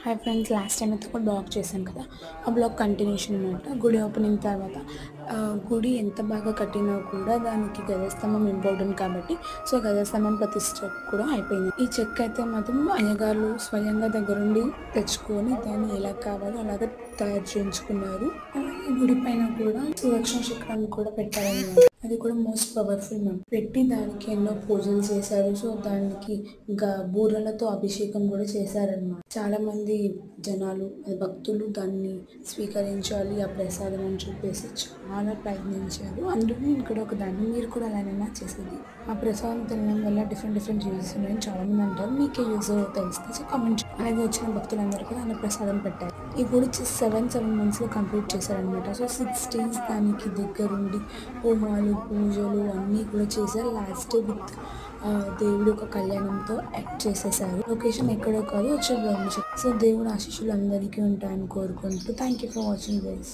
Hi friends, last time అయితే ఒక blog చేశాను కదా. ఆ బ్లాగ్ కంటిన్యూషన్ అనమాట. గుడి ఓపెనింగ్ తర్వాత గుడి ఎంత బాగా కట్టినా కూడా దానికి గజస్తంభం ఇంపార్టెంట్ కాబట్టి సో గజస్తంభం ప్రతిష్ట కూడా అయిపోయింది. ఈ చెక్క అయితే మాత్రం అయ్యగారులు స్వయంగా దగ్గరుండి తెచ్చుకొని దాన్ని ఎలా కావాలో అలాగే తయారు చేయించుకున్నారు. అలాగే గుడి పైన కూడా సుదర్శన చక్రాన్ని కూడా పెట్టారన్నమాట. అది కూడా మోస్ట్ పవర్ఫుల్ మ్యామ్ పెట్టి దానికి ఎన్నో పూజలు చేశారు. సో దానికి బూరలతో అభిషేకం కూడా చేశారన్నమాట. చాలా మంది జనాలు భక్తులు దాన్ని స్వీకరించాలి ఆ ప్రసాదం అని చెప్పేసి చాలా ప్రయత్నించారు. అందులో నేను కూడా ఒక దాన్ని మీరు కూడా అలానైనా చేసేది. ఆ ప్రసాదం తినడం వల్ల డిఫరెంట్ యూజెస్ ఉన్నాయని చాలా మంది అంటారు. మీకే యూజ్ తెలిస్తే సో కామెంట్. అలాగే వచ్చిన భక్తులందరూ కూడా అన్న ప్రసాదం పెట్టారు. ఈ గుడి 7 monthsలో కంప్లీట్ చేశారనమాట. సో 6 days దానికి దగ్గరుండి హోమాలు పూజలు అన్నీ కూడా చేశారు. లాస్ట్ విత్ దేవుడు ఒక కళ్యాణంతో యాక్ట్ చేసేసారు. లొకేషన్ ఎక్కడో కాదు, వచ్చే బ్రహ్మశక్తి. సో దేవుడు ఆశీస్సులు అందరికీ ఉంటాయని కోరుకుంటూ thank you for watching this.